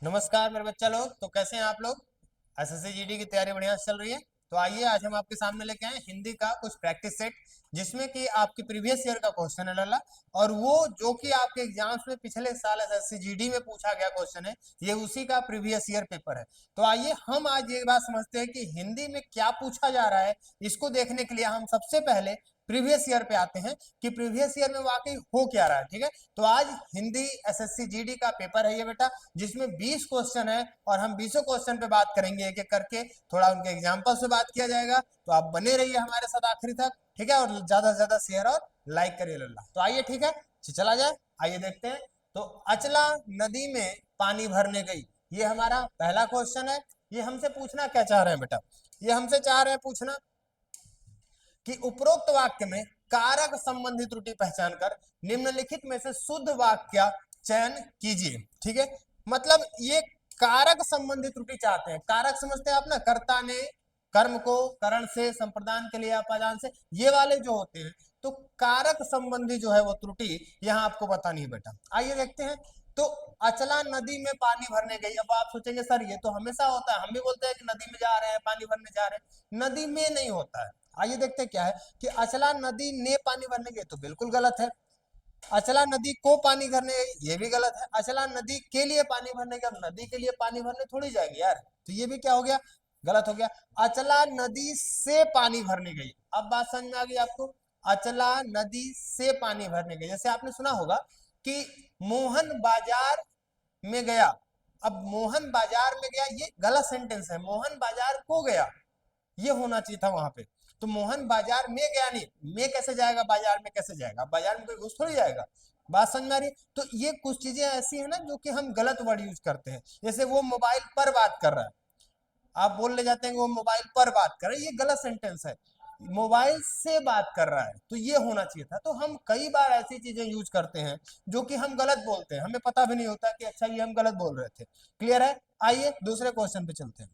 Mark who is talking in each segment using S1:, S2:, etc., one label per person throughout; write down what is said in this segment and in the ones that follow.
S1: नमस्कार मेरे बच्चा लोग। तो कैसे हैं आप लोग? एसएससी जीडी की तैयारी बढ़िया से चल रही है? तो आइए आज हम आपके सामने लेके आए हिंदी का कुछ प्रैक्टिस सेट, जिसमें कि आपके प्रीवियस ईयर का क्वेश्चन है लल्ला। और वो जो कि आपके एग्जाम्स में पिछले साल एसएससी जीडी में पूछा गया क्वेश्चन है, ये उसी का प्रीवियस ईयर पेपर है। तो आइए हम आज ये बात समझते हैं कि हिंदी में क्या पूछा जा रहा है। इसको देखने के लिए हम सबसे पहले प्रीवियस ईयर पे आते हैं कि प्रीवियस ईयर में वाकई हो क्या रहा है। ठीक है, तो आज हिंदी एसएससी जीडी का पेपर है ये बेटा, जिसमें 20 क्वेश्चन है और हम 20 क्वेश्चन पे बात करेंगे एक एक करके। थोड़ा उनके एग्जाम्पल से बात किया जाएगा, तो आप बने रहिए हमारे साथ आखिरी तक। ठीक है, और ज्यादा से ज्यादा शेयर और लाइक करिए लल्ला। तो आइए, ठीक है, चला जाए। आइए देखते हैं। तो अचला नदी में पानी भरने गई, ये हमारा पहला क्वेश्चन है। ये हमसे पूछना क्या चाह रहे हैं बेटा? ये हमसे चाह रहे हैं पूछना कि उपरोक्त वाक्य में कारक संबंधी त्रुटि पहचान कर निम्नलिखित में से शुद्ध वाक्य चयन कीजिए। ठीक है, मतलब ये कारक संबंधी त्रुटि चाहते हैं। कारक समझते हैं आप ना, कर्ता ने कर्म को करण से, संप्रदान के लिए अपादान से, ये वाले जो होते हैं। तो कारक संबंधी जो है वो त्रुटि यहाँ आपको बतानी है बेटा। आइए देखते हैं। तो अचला नदी में पानी भरने गई। अब आप सोचेंगे सर ये तो हमेशा होता है, हम भी बोलते हैं कि नदी में जा रहे हैं, पानी भरने जा रहे हैं। नदी में नहीं होता है। आइए देखते हैं क्या है कि अचला नदी ने पानी भरने गई, तो बिल्कुल गलत है। अचला नदी को पानी भरने गई, ये भी गलत है। अचला नदी के लिए पानी भरने गई, अब नदी के लिए पानी भरने थोड़ी जाएगी यार, तो ये भी क्या हो गया, गलत हो गया। अचला नदी से पानी भरने गई, अब बात समझ में आ गई आपको। अचला नदी से पानी भरने गई, जैसे आपने सुना होगा कि मोहन बाजार में गया। अब मोहन बाजार में गया, ये गलत सेंटेंस है। मोहन बाजार को गया, ये होना चाहिए था वहां पे। तो मोहन बाजार में गया नहीं, में कैसे जाएगा, बाजार में कैसे जाएगा? बाजार में कोई घुस थोड़ी जाएगा। बात समझ में आ रही है? तो ये कुछ चीजें ऐसी है ना जो कि हम गलत वर्ड यूज करते हैं। जैसे वो मोबाइल पर बात कर रहा है, आप बोल ले जाते हैं कि वो मोबाइल पर बात कर रहा है, ये गलत सेंटेंस है। मोबाइल से बात कर रहा है, तो ये होना चाहिए था। तो हम कई बार ऐसी चीजें यूज करते हैं जो कि हम गलत बोलते हैं, हमें पता भी नहीं होता कि अच्छा ये हम गलत बोल रहे थे। क्लियर है? आइए दूसरे क्वेश्चन पे चलते हैं।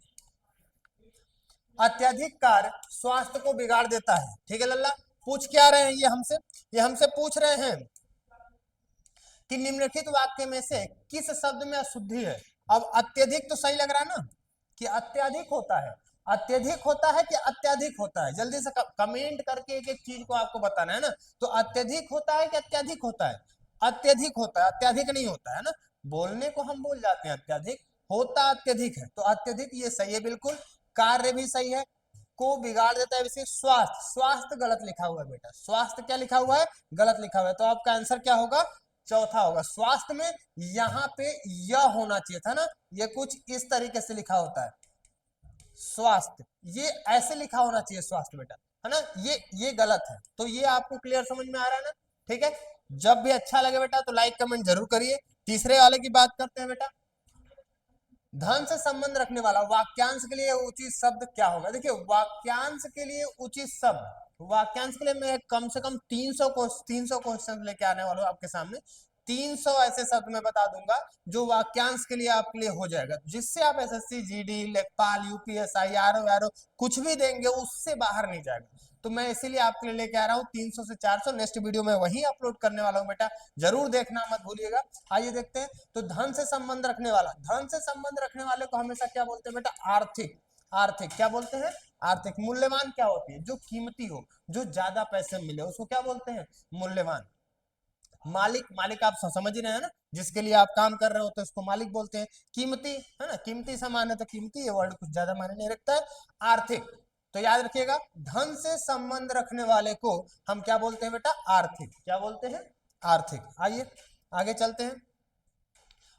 S1: अत्यधिक कार्य स्वास्थ्य को बिगाड़ देता है। ठीक है लल्ला, पूछ क्या रहे हैं ये हमसे पूछ रहे हैं कि निम्नलिखित वाक्य में से किस शब्द में अशुद्धि है। अब अत्यधिक तो सही लग रहा है ना कि अत्यधिक होता है। अत्यधिक होता है कि अत्यधिक होता है? जल्दी से कमेंट करके एक एक चीज को आपको बताना है ना। तो अत्यधिक होता है कि अत्यधिक होता है? अत्यधिक होता है, अत्यधिक नहीं होता है ना। बोलने को हम बोल जाते हैं अत्यधिक, होता अत्यधिक है। तो अत्यधिक ये सही है बिल्कुल। कार्य भी सही है। को बिगाड़ देता है वैसे स्वास्थ्य, स्वास्थ्य गलत लिखा हुआ है बेटा। स्वास्थ्य क्या लिखा हुआ है? गलत लिखा हुआ है। तो आपका आंसर क्या होगा? चौथा होगा। स्वास्थ्य में यहाँ पे यह होना चाहिए था ना, ये कुछ इस तरीके से लिखा होता है स्वास्थ्य, ये ऐसे लिखा होना चाहिए स्वास्थ्य बेटा, है ना। ये गलत है। तो ये आपको क्लियर समझ में आ रहा है ना? ठीक है, जब भी अच्छा लगे बेटा तो लाइक कमेंट जरूर करिए। तीसरे वाले की बात करते हैं बेटा। धन से संबंध रखने वाला वाक्यांश के लिए उचित शब्द क्या होगा? देखिए वाक्यांश के लिए उचित शब्द, वाक्यांश के लिए मैं कम से कम 300 क्वेश्चन लेके आने वाला हूं आपके सामने। 300 ऐसे शब्द मैं बता दूंगा जो वाक्यांश के लिए आपके लिए हो जाएगा, जिससे आप एसएससी जीडी लेखपाल यूपीएसआई आरओ कुछ भी देंगे उससे बाहर नहीं जाएगा। तो मैं इसीलिए आपके लिए लेके आ रहा हूँ 300 से 400। नेक्स्ट वीडियो में वही अपलोड करने वाला हूँ बेटा, जरूर देखना मत भूलिएगा। आइए देखते हैं। तो धन से संबंध रखने वाला, धन से संबंध रखने वाले को हमेशा क्या बोलते हैं बेटा? आर्थिक। आर्थिक क्या बोलते हैं? आर्थिक। मूल्यवान क्या होती है? जो कीमती हो, जो ज्यादा पैसे मिले, उसको क्या बोलते हैं? मूल्यवान। मालिक, मालिक आप समझ ही रहे हैं ना, जिसके लिए आप काम कर रहे हो तो इसको मालिक बोलते हैं। कीमती है ना, कीमती सामान है तो कीमती, ये वर्ड कुछ ज्यादा मायने नहीं रखता है। आर्थिक, तो याद रखिएगा धन से संबंध रखने वाले को हम क्या बोलते हैं बेटा? आर्थिक। क्या बोलते हैं? आर्थिक। आइए आगे चलते हैं।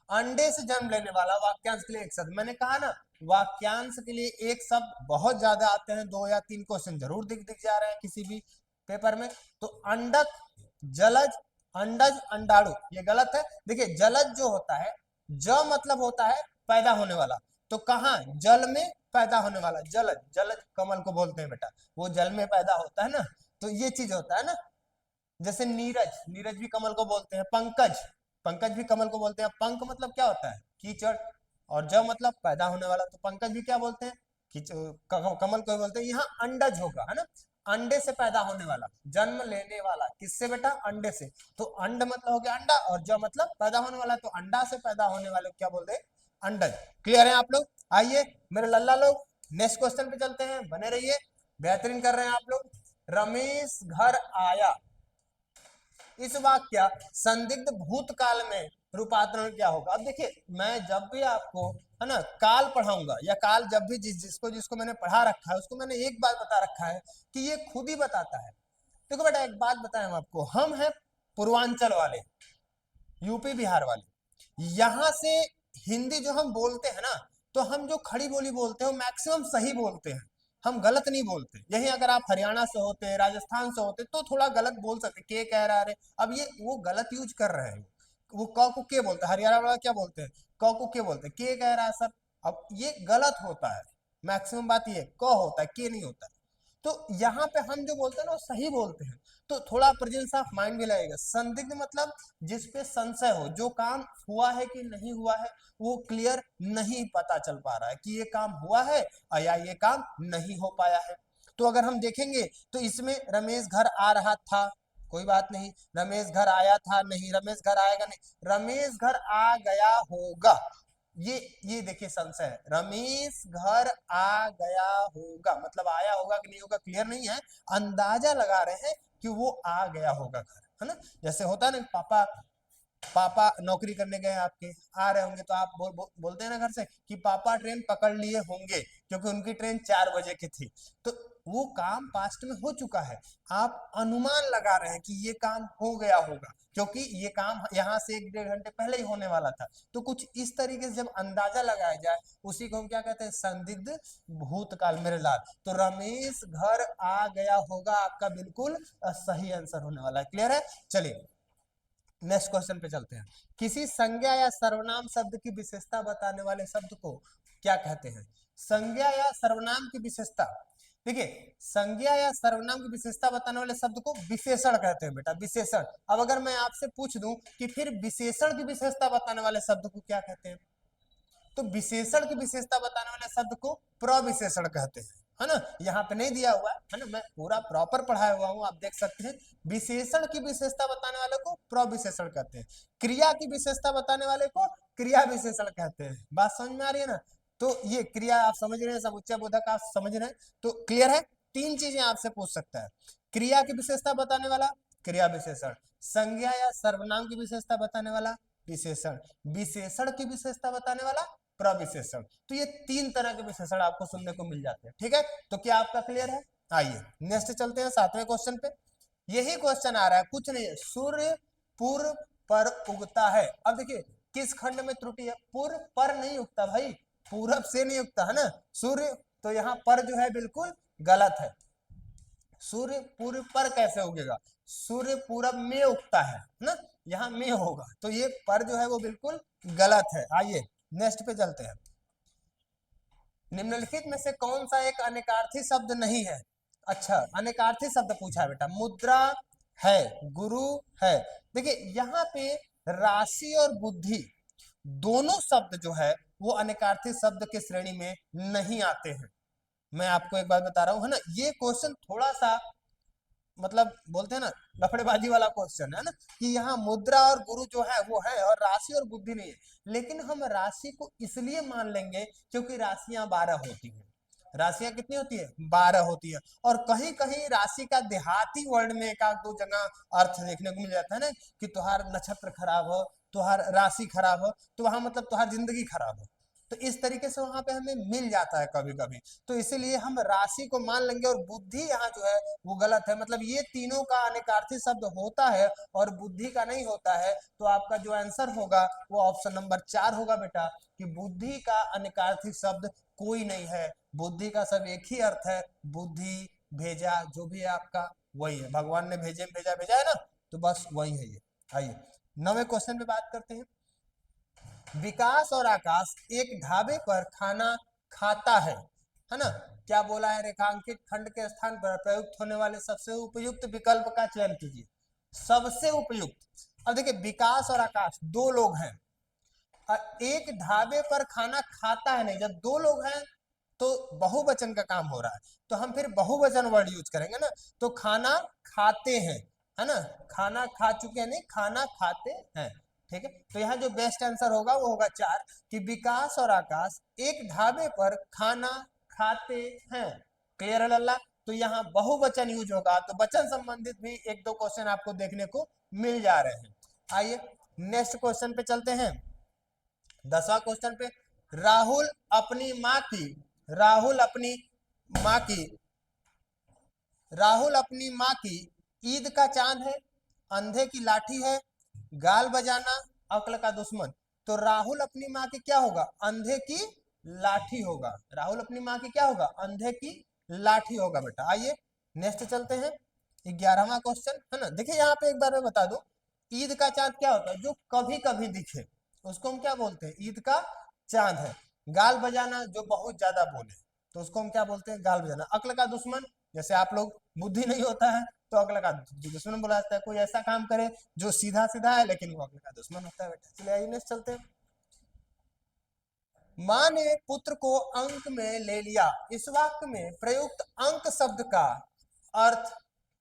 S1: अंडे से जन्म लेने वाला वाक्यांश के लिए एक शब्द, मैंने कहा ना वाक्यांश के लिए एक शब्द बहुत ज्यादा आते हैं, 2 या 3 क्वेश्चन जरूर दिख दिख जा रहे हैं किसी भी पेपर में। तो अंडक, जलज, अंडज, अंडाणु, ये गलत है। देखिए जलज जो होता है, ज मतलब होता है पैदा होने वाला, तो कहाँ? जल में पैदा होने वाला। जलज, जलज कमल को बोलते हैं बेटा, वो जल में पैदा होता है ना, तो ये चीज होता है ना। जैसे नीरज, नीरज भी कमल को बोलते हैं। पंकज, पंकज भी कमल को बोलते हैं। पंख मतलब क्या होता है? कीचड़। और ज मतलब पैदा होने वाला, तो पंकज भी क्या बोलते हैं? कमल को बोलते हैं। यहाँ अंडज होगा, है ना, अंडे से पैदा होने वाला, जन्म लेने वाला। किससे बेटा? अंडे से। तो अंड मतलब हो गया अंडा, और ज मतलब पैदा होने वाला, तो अंडा से पैदा होने वाले को क्या बोलते हैं? अंडज। क्लियर है आप लोग? आइए मेरे लल्ला लोग नेक्स्ट क्वेश्चन पे चलते हैं, बने रहिए, बेहतरीन कर रहे हैं आप लोग। रमेश घर आया, इस वाक्य संदिग्ध भूतकाल में रूपांतरण क्या होगा? अब देखिए मैं जब भी आपको है ना काल पढ़ाऊंगा या काल जब भी जिसको जिसको मैंने पढ़ा रखा है उसको मैंने एक बात बता रखा है कि ये खुद ही बताता है। देखो बेटा एक बात बताएं हम आपको, हम हैं पूर्वांचल वाले, यूपी बिहार वाले, यहां से हिंदी जो हम बोलते हैं ना, तो हम जो खड़ी बोली बोलते हैं वो मैक्सिमम सही बोलते हैं, हम गलत नहीं बोलते। यही अगर आप हरियाणा से होते, राजस्थान से होते तो थोड़ा गलत बोल सकते, के कह रहा है। अब ये वो गलत यूज कर रहे हैं, वो क को के बोलते हैं, हरियाणा वाला क्या बोलते हैं, क को के बोलते हैं, के कह रहा है सर। अब ये गलत होता है, मैक्सिमम बात ये क होता है, के नहीं होता है। तो यहाँ पे हम जो बोलते हैं ना वो सही बोलते हैं, तो थोड़ा प्रेजेंस ऑफ माइंड भी लगेगा। संदिग्ध मतलब जिसपे संशय हो, जो काम हुआ है कि नहीं हुआ है वो क्लियर नहीं पता चल पा रहा है कि ये काम हुआ है या ये काम नहीं हो पाया है। तो अगर हम देखेंगे तो इसमें रमेश घर आ रहा था, कोई बात नहीं, रमेश घर आया था नहीं, रमेश घर आएगा नहीं, रमेश घर आ गया होगा, ये देखिए संशय है, रमेश घर आ गया होगा मतलब आया होगा कि नहीं होगा क्लियर नहीं है, अंदाजा लगा रहे हैं कि वो आ गया होगा घर, है ना। जैसे होता है ना पापा पापा नौकरी करने गए आपके, आ रहे होंगे तो आप बोलते हैं ना घर से कि पापा ट्रेन पकड़ लिए होंगे क्योंकि उनकी ट्रेन 4 बजे की थी। तो वो काम पास्ट में हो चुका है, आप अनुमान लगा रहे हैं कि ये काम हो गया होगा क्योंकि ये काम यहाँ से 1-1.5 घंटे पहले ही होने वाला था। तो कुछ इस तरीके से जब अंदाजा लगाया जाए उसी को हम क्या कहते हैं, संदिग्ध भूतकाल मेरे लाल। तो रमेश घर आ गया होगा आपका बिल्कुल सही आंसर होने वाला है। क्लियर है? चलिए नेक्स्ट क्वेश्चन पे चलते हैं। किसी संज्ञा या सर्वनाम शब्द की विशेषता बताने वाले शब्द को क्या कहते हैं? संज्ञा या सर्वनाम की विशेषता, देखिए संज्ञा या सर्वनाम की विशेषता बताने वाले शब्द को विशेषण कहते हैं बेटा, विशेषण। अब अगर मैं आपसे पूछ दूं कि फिर विशेषण की विशेषता बताने वाले शब्द को क्या कहते हैं, तो विशेषण की विशेषता बताने वाले शब्द को प्रविशेषण कहते हैं, है ना। यहाँ पे नहीं दिया हुआ है ना, मैं पूरा प्रॉपर पढ़ाया हुआ हूँ, आप देख सकते हैं। विशेषण की विशेषता बताने वाले को प्रविशेषण कहते हैं, क्रिया की विशेषता बताने वाले को क्रिया विशेषण कहते हैं। बात समझ में आ रही है ना? तो ये क्रिया आप समझ रहे हैं, समुच्चय बोधक आप समझ रहे हैं, तो क्लियर है। 3 चीजें आपसे पूछ सकता है, क्रिया की विशेषता बताने वाला क्रिया विशेषण, संज्ञा या सर्वनाम की विशेषता बताने वाला विशेषण, विशेषण की विशेषता बताने वाला प्रविशेषण। तो ये 3 तरह के विशेषण आपको सुनने को मिल जाते हैं। ठीक है, तो क्या आपका क्लियर है? आइए नेक्स्ट चलते हैं 7वें क्वेश्चन पे। यही क्वेश्चन आ रहा है, कुछ नहीं है, सूर्य पूर्व पर उगता है। अब देखिए किस खंड में त्रुटि है, पूर्व पर नहीं उगता भाई, पूरब से नहीं उगता, है ना सूर्य, तो यहाँ पर जो है बिल्कुल गलत है। सूर्य पूर्व पर कैसे उगेगा, सूर्य पूरब में उगता है ना, यहाँ में होगा, तो ये पर जो है वो बिल्कुल गलत है। आइए नेक्स्ट पे चलते हैं। निम्नलिखित में से कौन सा एक अनेकार्थी शब्द नहीं है? अच्छा अनेकार्थी शब्द पूछा है बेटा, मुद्रा है, गुरु है। देखिए यहाँ पे राशि और बुद्धि दोनों शब्द जो है वो अनेकार्थी शब्द के श्रेणी में नहीं आते हैं। मैं आपको एक बात बता रहा हूं, है ना, ये क्वेश्चन थोड़ा सा मतलब बोलते हैं ना लफड़ेबाजी वाला क्वेश्चन है ना, कि यहाँ मुद्रा और गुरु जो है वो है और राशि और बुद्धि नहीं है। लेकिन हम राशि को इसलिए मान लेंगे क्योंकि राशियां 12 होती हैं। राशियां कितनी होती है? 12 होती है। और कहीं कहीं राशि का देहाती वर्ण में 1-2 जगह अर्थ देखने को मिल जाता है ना, कि तुहार नक्षत्र खराब हो, तुहार राशि खराब हो, तो वहां मतलब तुहार जिंदगी खराब हो। तो इस तरीके से वहां पे हमें मिल जाता है कभी कभी, तो इसीलिए हम राशि को मान लेंगे और बुद्धि यहाँ जो है वो गलत है। मतलब ये तीनों का अनेकार्थी शब्द होता है और बुद्धि का नहीं होता है। तो आपका जो आंसर होगा वो ऑप्शन नंबर 4 होगा बेटा, कि बुद्धि का अनेकार्थी शब्द कोई नहीं है, बुद्धि का सब एक ही अर्थ है, बुद्धि भेजा जो भी है आपका वही है, भगवान ने भेजे भेजा भेजा है ना, तो बस वही है ये। आइए 9वें क्वेश्चन पे बात करते हैं। विकास और आकाश एक ढाबे पर खाना खाता है ना, क्या बोला है, रेखांकित खंड के स्थान पर प्रयुक्त होने वाले सबसे उपयुक्त विकल्प का चयन कीजिए। सबसे उपयुक्त, अब देखिए विकास और आकाश 2 लोग हैं, एक ढाबे पर खाना खाता है नहीं, जब 2 लोग हैं तो बहुवचन का काम हो रहा है, तो हम फिर बहुवचन वर्ड यूज करेंगे ना, तो खाना खाते हैं, है ना, खाना खा चुके हैं नहीं, खाना खाते हैं। ठीक है। तो यहाँ जो बेस्ट आंसर होगा वो होगा 4 कि विकास और आकाश एक ढाबे पर खाना खाते हैं। क्लियर है लल्ला। तो यहाँ बहुवचन यूज होगा, तो वचन संबंधित भी एक दो क्वेश्चन आपको देखने को मिल जा रहे हैं। आइए नेक्स्ट क्वेश्चन पे चलते हैं। 10वां क्वेश्चन पे, राहुल अपनी माँ की राहुल अपनी माँ की राहुल अपनी माँ की ईद का चांद है, अंधे की लाठी है, गाल बजाना अक्ल का दुश्मन। तो राहुल अपनी माँ की क्या होगा? अंधे की लाठी होगा। राहुल अपनी माँ की क्या होगा? अंधे की लाठी होगा बेटा। आइए नेक्स्ट चलते हैं। 11वां क्वेश्चन है ना। देखिए यहाँ पे एक बार मैं बता दूं, ईद का चांद क्या होता है? जो कभी कभी दिखे उसको हम क्या बोलते हैं? ईद का चांद है। गाल बजाना जो बहुत ज्यादा बोले तो उसको हम क्या बोलते हैं? गाल बजाना। अक्ल का दुश्मन, जैसे आप लोग बुद्धि नहीं होता है तो अक्ल का दुश्मन बोला जाता है। कोई ऐसा काम करे जो सीधा सीधा है लेकिन वो अक्ल का दुश्मन होता है बेटा। चलिए आइए नेक्स्ट चलते हैं। माँ ने पुत्र को अंक में ले लिया, इस वाक्य में प्रयुक्त अंक शब्द का अर्थ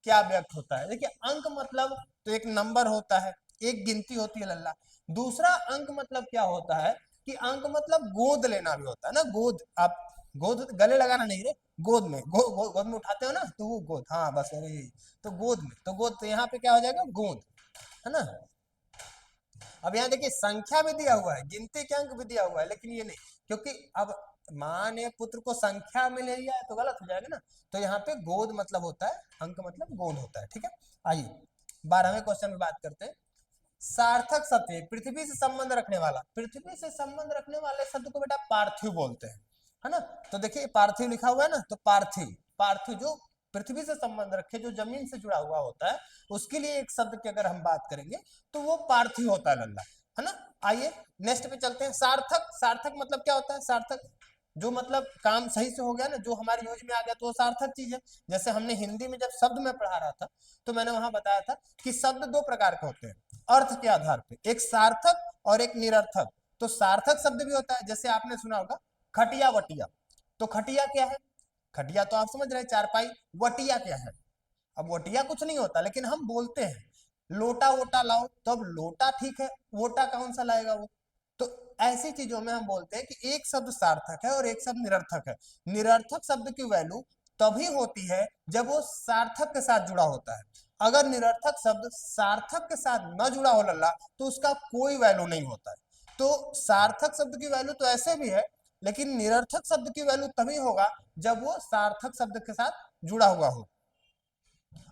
S1: क्या व्यक्त होता है? देखिए अंक मतलब तो एक नंबर होता है, एक गिनती होती है लल्ला। दूसरा अंक मतलब क्या होता है कि अंक मतलब गोद लेना भी होता है ना। गोद, आप गोद गले लगाना नहीं रे, गोद में गोद में उठाते हो ना तो वो गोद, हाँ बस वही। तो गोद में, तो गोद, तो यहाँ पे क्या हो जाएगा? गोद, है ना। अब यहाँ देखिए संख्या भी दिया हुआ है, गिनती के अंक भी दिया हुआ है, लेकिन ये नहीं, क्योंकि अब माँ ने पुत्र को संख्या में ले लिया है तो गलत हो जाएगा ना। तो यहाँ पे गोद मतलब होता है, अंक मतलब गोद होता है। ठीक है, आइए 12वें क्वेश्चन में बात करते हैं। सार्थक शब्द, पृथ्वी से संबंध रखने वाला, पृथ्वी से संबंध रखने वाले शब्द को बेटा पार्थिव बोलते हैं, है ना। तो देखिए पार्थिव लिखा हुआ है ना, तो पार्थिव, पार्थिव जो पृथ्वी से संबंध रखे, जो जमीन से जुड़ा हुआ होता है, उसके लिए एक शब्द की अगर हम बात करेंगे तो वो पार्थिव होता है लल्ला, है ना। आइए नेक्स्ट पे चलते हैं। सार्थक, सार्थक मतलब क्या होता है? सार्थक जो मतलब काम सही से हो गया ना, जो हमारे यूज में आ गया तो वो सार्थक चीज है। जैसे हमने हिंदी में जब शब्द में पढ़ा रहा था तो मैंने वहां बताया था कि शब्द दो प्रकार के होते हैं अर्थ के आधार पे, एक सार्थक और एक निरर्थक। तो सार्थक शब्द भी होता है, जैसे आपने सुना होगा खटिया वटिया। तो खटिया क्या है? खटिया तो आप समझ रहे हैं, चारपाई। वटिया क्या है? अब वटिया कुछ नहीं होता, लेकिन हम बोलते हैं लोटा वोटा लाओ, तो अब लोटा ठीक है, वोटा कौन सा लाएगा वो? तो ऐसी चीजों में हम बोलते हैं कि एक शब्द सार्थक है और एक शब्द निरर्थक है। निरर्थक शब्द की वैल्यू तभी होती है जब वो सार्थक के साथ जुड़ा होता है। अगर निरर्थक शब्द सार्थक के साथ न जुड़ा हो लल्ला तो उसका कोई वैल्यू नहीं होता है। तो सार्थक शब्द की वैल्यू तो ऐसे भी है, लेकिन निरर्थक शब्द की वैल्यू तभी होगा जब वो सार्थक शब्द के साथ जुड़ा हुआ हो।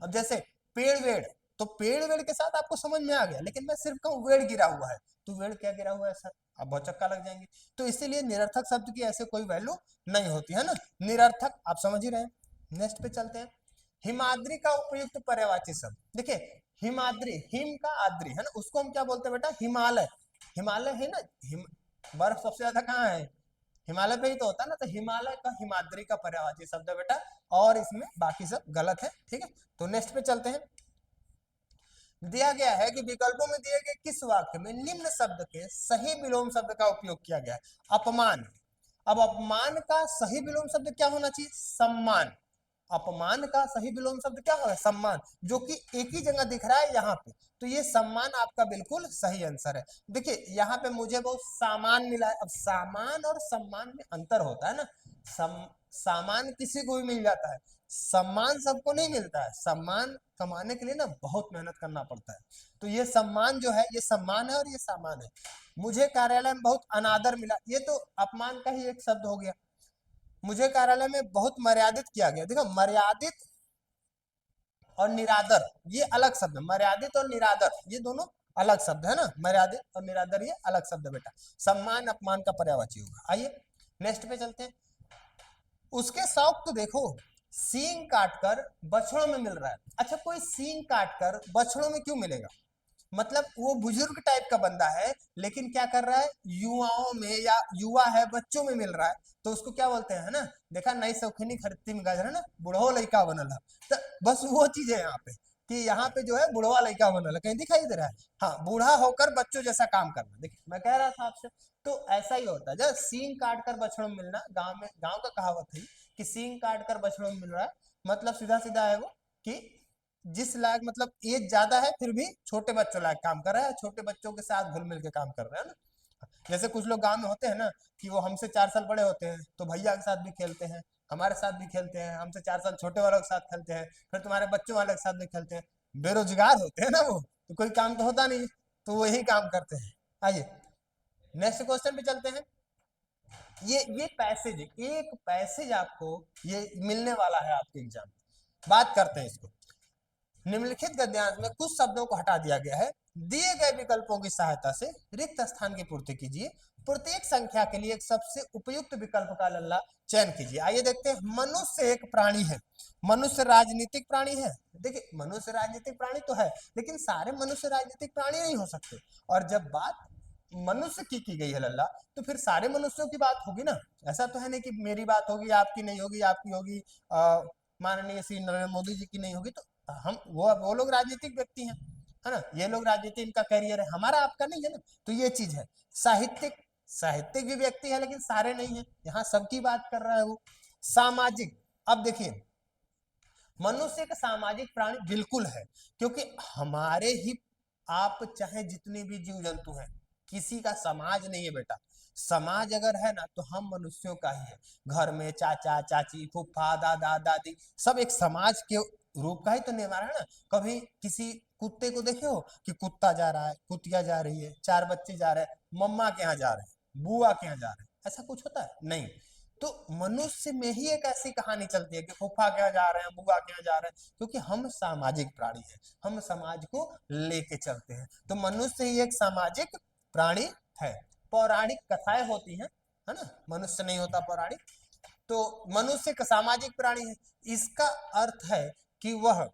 S1: अब जैसे पेड़ वेड़, तो पेड़ वेड़ के साथ आपको समझ में आ गया, लेकिन मैं सिर्फ कहूँ वेड़ गिरा हुआ है, तो वेड़ क्या गिरा हुआ है सर? अब बहुत चक्का लग जाएंगे। तो इसीलिए निरर्थक शब्द की ऐसे कोई वैल्यू नहीं होती है ना, निरर्थक, आप समझ ही रहे हैं। नेक्स्ट पे चलते हैं। हिमाद्री का उपयुक्त पर्यायवाची शब्द, देखिए हिमाद्री, हिम का आद्री है ना, उसको हम क्या बोलते हैं बेटा? हिमालय। हिमालय है ना, बर्फ सबसे ज्यादा कहाँ है? हिमालय पे ही तो होता है ना। तो हिमालय का हिमाद्री का पर्यायवाची शब्द है बेटा, और इसमें बाकी सब गलत है। ठीक है, तो नेक्स्ट पे चलते हैं। दिया गया है कि विकल्पों में दिए गए किस वाक्य में निम्न शब्द के सही विलोम शब्द का उपयोग किया गया है? अपमान। अब अपमान का सही विलोम शब्द क्या होना चाहिए? सम्मान। अपमान का सही विलोम शब्द क्या होगा? सम्मान, जो कि एक ही जगह दिख रहा है यहाँ पे, तो ये सम्मान आपका बिल्कुल सही आंसर है। देखिए यहाँ पे मुझे बहुत सामान मिला है। अब सामान और सम्मान में अंतर होता है ना। सामान किसी को भी मिल जाता है, सम्मान सबको नहीं मिलता है। सम्मान कमाने के लिए ना बहुत मेहनत करना पड़ता है। तो ये सम्मान जो है, ये सम्मान है और ये सामान है। मुझे कार्यालय में बहुत अनादर मिला, ये तो अपमान का ही एक शब्द हो गया। मुझे कार्यालय में बहुत मर्यादित किया गया, देखो मर्यादित और निरादर ये अलग शब्द है। मर्यादित और निरादर ये दोनों अलग शब्द है ना, मर्यादित और निरादर ये अलग शब्द है बेटा। सम्मान अपमान का पर्यायवाची होगा। आइए नेक्स्ट पे चलते हैं। उसके शौक तो देखो, सींग काटकर बछड़ों में मिल रहा है। अच्छा कोई सींग काटकर बछड़ों में क्यों मिलेगा? मतलब वो बुजुर्ग टाइप का बंदा है, लेकिन क्या कर रहा है? युवाओं में, या युवा है बच्चों में मिल रहा है, तो उसको क्या बोलते हैं, है ना। देखा नई सौखनी खरीदती में गाजर है ना, बुढ़ो लड़का बनल है। तो बस वो चीज है यहाँ पे, कि यहाँ पे जो है बुढ़वा लड़का बनल है, कहीं दिखाई दे रहा है? हाँ, बूढ़ा होकर बच्चों जैसा काम करना। देखिए मैं कह रहा था आपसे, तो ऐसा ही होता है। जब सींग काट कर बछड़ों में मिलना, गाँव में, गाँव का कहावत है कि सींग काट कर बछड़ों में मिल रहा है, मतलब सीधा सीधा है वो कि जिस लायक मतलब एज ज्यादा है फिर भी छोटे बच्चों लायक काम कर रहा है, छोटे बच्चों के साथ घुल मिल के काम कर रहा है ना। जैसे कुछ लोग गांव में होते हैं ना कि वो हमसे 4 साल बड़े होते हैं तो भैया के साथ भी खेलते हैं, हमारे साथ भी खेलते हैं, हमसे 4 साल छोटे वालों के साथ खेलते हैं, फिर तुम्हारे बच्चों वाले के साथ भी खेलते हैं। बेरोजगार होते हैं ना वो, तो कोई काम तो होता नहीं, तो वही काम करते हैं। आइए नेक्स्ट क्वेश्चन पे चलते हैं। ये पैसेज, एक पैसेज आपको ये मिलने वाला है आपके एग्जाम में, बात करते हैं इसको। निम्नलिखित गद्यांश में कुछ शब्दों को हटा दिया गया है, दिए गए विकल्पों की सहायता से रिक्त स्थान की पूर्ति कीजिए, प्रत्येक संख्या के लिए एक सबसे उपयुक्त विकल्प का लल्ला चयन कीजिए। आइए देखते हैं। मनुष्य एक प्राणी है, मनुष्य राजनीतिक प्राणी है। देखिए मनुष्य राजनीतिक प्राणी तो है, लेकिन सारे मनुष्य राजनीतिक प्राणी नहीं हो सकते। और जब बात मनुष्य की गई है लल्ला, तो फिर सारे मनुष्यों की बात होगी ना। ऐसा तो है नहीं कि मेरी बात होगी आपकी नहीं होगी, आपकी होगी माननीय श्री नरेंद्र मोदी जी की नहीं होगी। तो हम वो लोग राजनीतिक व्यक्ति हैं, है ना, ये लोग राजनीति इनका करियर है, हमारा आपका नहीं है ना। तो ये चीज है। साहित्यिक, साहित्यिक भी व्यक्ति है लेकिन सारे नहीं है, यहाँ सबकी बात कर रहा है वो। सामाजिक, अब देखिए मनुष्य एक सामाजिक प्राणी बिल्कुल है, क्योंकि हमारे ही आप चाहे जितने भी जीव जंतु हैं, किसी का समाज नहीं है बेटा। समाज अगर है ना तो हम मनुष्यों का ही है। घर में चाचा चाची फूफा दादा दादी सब एक समाज के रूप का ही तो निर्माण है ना। कभी किसी कुत्ते को देखे हो कि कुत्ता जा रहा है, कुतिया जा रही है, 4 बच्चे जा रहे हैं, मम्मा के यहाँ जा रहे हैं, बुआ के यहाँ जा रहे हैं, ऐसा कुछ होता है नहीं। तो मनुष्य में ही एक ऐसी कहानी चलती है कि फूफा के यहाँ जा रहे हैं, बुआ के यहाँ जा रहे हैं, क्योंकि हम सामाजिक प्राणी हैं, हम समाज को लेके चलते हैं। तो मनुष्य ही एक सामाजिक प्राणी है। पौराणिक कथाएं होती हैं, है ना, मनुष्य नहीं होता पौराणिक। तो मनुष्य एक सामाजिक प्राणी है, इसका अर्थ है कि वह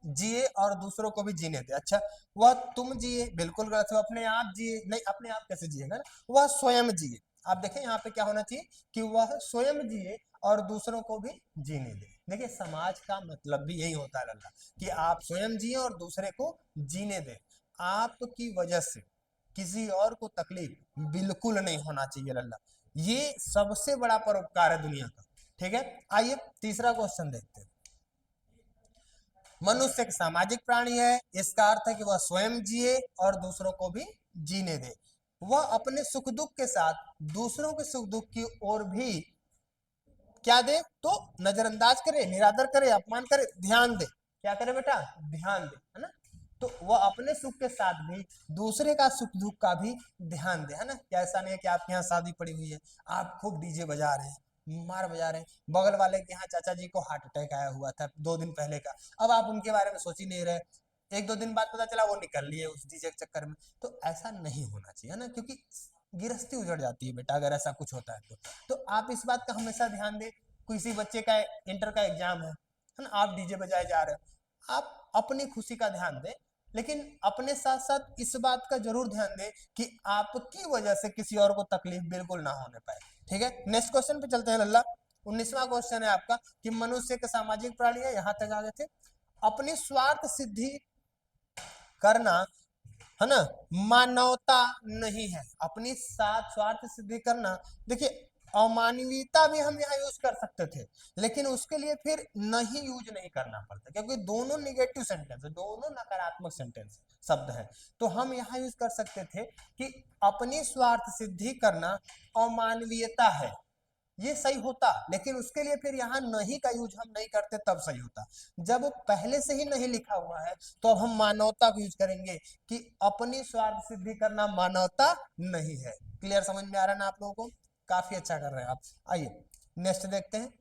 S1: जिए और दूसरों को भी जीने दे। अच्छा, वह तुम जिए बिल्कुल गलत है, अपने आप जिए नहीं, अपने आप कैसे जिएगा ना, वह स्वयं जिए। आप देखें यहाँ पे क्या होना चाहिए कि वह स्वयं जिए और दूसरों को भी जीने दे। देखिए समाज का मतलब भी यही होता है लल्ला, कि आप स्वयं जिए और दूसरे को जीने दे। आपकी वजह से किसी और को तकलीफ बिल्कुल नहीं होना चाहिए लल्ला, ये सबसे बड़ा परोपकार है दुनिया का। ठीक है, आइए तीसरा क्वेश्चन देखते हैं। मनुष्य एक सामाजिक प्राणी है, इसका अर्थ है कि वह स्वयं जिए और दूसरों को भी जीने दे। वह अपने सुख दुख के साथ दूसरों के सुख दुख की ओर भी क्या दे, तो नजरअंदाज करे, निरादर करे, अपमान करे, ध्यान दे। क्या करे बेटा, ध्यान दे, है ना। तो वह अपने सुख के साथ भी दूसरे का सुख दुख का भी ध्यान दे, है ना। क्या ऐसा नहीं है कि आपके यहाँ शादी पड़ी हुई है, आप खूब डीजे बजा रहे हैं, मार बजा रहे हैं, बगल वाले के यहाँ चाचा जी को हार्ट अटैक आया हुआ था 2 दिन पहले का, अब आप उनके बारे में सोच ही नहीं रहे, 1-2 दिन बाद पता चला वो निकल लिए उस डीजे के चक्कर में। तो ऐसा नहीं होना चाहिए, है ना, क्योंकि गिरस्ती उजड़ जाती है बेटा अगर ऐसा कुछ होता है तो आप इस बात का हमेशा ध्यान दें। किसी बच्चे का इंटर का एग्जाम है ना, आप डीजे बजाए जा रहे हो, आप अपनी खुशी का ध्यान दें, लेकिन अपने साथ साथ इस बात का जरूर ध्यान दें कि आपकी वजह से किसी और को तकलीफ बिल्कुल ना होने पाए। ठीक है, नेक्स्ट क्वेश्चन पे चलते हैं लल्ला। 19वां क्वेश्चन है आपका कि मनुष्य एक सामाजिक प्राणी है, यहां तक आ गए थे। अपनी स्वार्थ सिद्धि करना, है ना, मानवता नहीं है। अपनी साथ स्वार्थ सिद्धि करना, देखिए अमानवीयता भी हम यहाँ यूज कर सकते थे, लेकिन उसके लिए फिर नहीं यूज नहीं करना पड़ता, क्योंकि दोनों निगेटिव सेंटेंस है, दोनों नकारात्मक सेंटेंस शब्द है। तो हम यहाँ यूज कर सकते थे कि अपनी स्वार्थ सिद्धि करना अमानवीयता है, ये सही होता, लेकिन उसके लिए फिर यहाँ नहीं का यूज हम नहीं करते तब सही होता। जब पहले से ही नहीं लिखा हुआ है तो अब हम मानवता को यूज करेंगे कि अपनी स्वार्थ सिद्धि करना मानवता नहीं है। क्लियर, समझ में आ रहा है ना आप लोगों को, काफी अच्छा कर रहे हैं आप। आइए नेक्स्ट देखते हैं।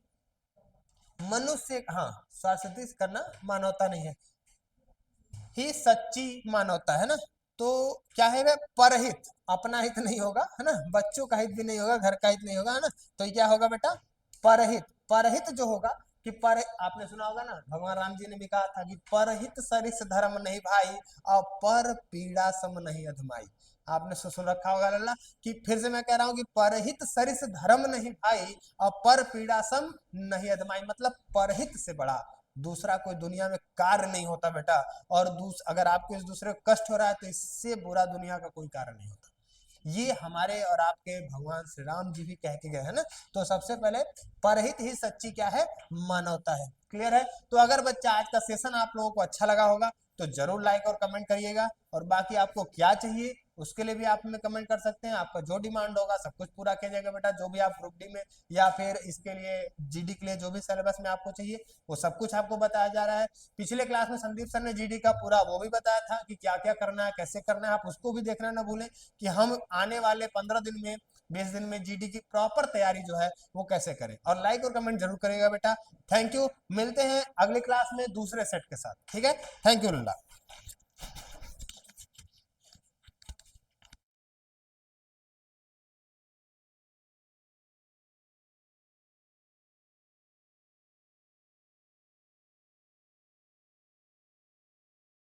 S1: मनुष्य, हाँ, स्वार्थ सिद्धि करना मानवता नहीं है, ही सच्ची मानवता है ना। तो क्या है वे, परहित, अपना हित नहीं होगा, है ना, बच्चों का हित भी नहीं होगा, घर का हित नहीं होगा, है ना। तो क्या होगा बेटा, परहित। परहित जो होगा कि पर, आपने सुना होगा ना, भगवान राम जी ने भी कहा था कि परहित सरिस धर्म नहीं भाई और पर पीड़ा सम नहीं अधमाई। आपने सुन रखा होगा लल्ला, कि फिर से मैं कह रहा हूं कि परहित सरिस धर्म नहीं भाई और पर पीड़ा सम नहीं अधमाई, मतलब परहित से बड़ा दूसरा कोई दुनिया में कार्य नहीं होता बेटा। और अगर आपको इस दूसरे को कष्ट हो रहा है तो इससे बुरा दुनिया का कोई कारण नहीं होता। ये हमारे और आपके भगवान श्री राम जी भी कह के गए हैं ना। तो सबसे पहले परहित ही सच्ची क्या है, मानवता है। क्लियर है। तो अगर बच्चा आज का सेशन आप लोगों को अच्छा लगा होगा तो जरूर लाइक और कमेंट करिएगा, और बाकी आपको क्या चाहिए उसके लिए भी आप हमें कमेंट कर सकते हैं। आपका जो डिमांड होगा सब कुछ पूरा किया जाएगा बेटा, जो भी आप ग्रुप डी में या फिर इसके लिए जीडी के लिए जो भी सिलेबस में आपको चाहिए वो सब कुछ आपको बताया जा रहा है। पिछले क्लास में संदीप सर ने जीडी का पूरा वो भी बताया था कि क्या क्या करना है, कैसे करना है, आप उसको भी देखना ना भूलें कि हम आने वाले 15 दिन में 20 दिन में जीडी की प्रॉपर तैयारी जो है वो कैसे करें। और लाइक और कमेंट जरूर करिएगा बेटा। थैंक यू, मिलते हैं अगली क्लास में दूसरे सेट के साथ। ठीक है, थैंक यू लल्ला।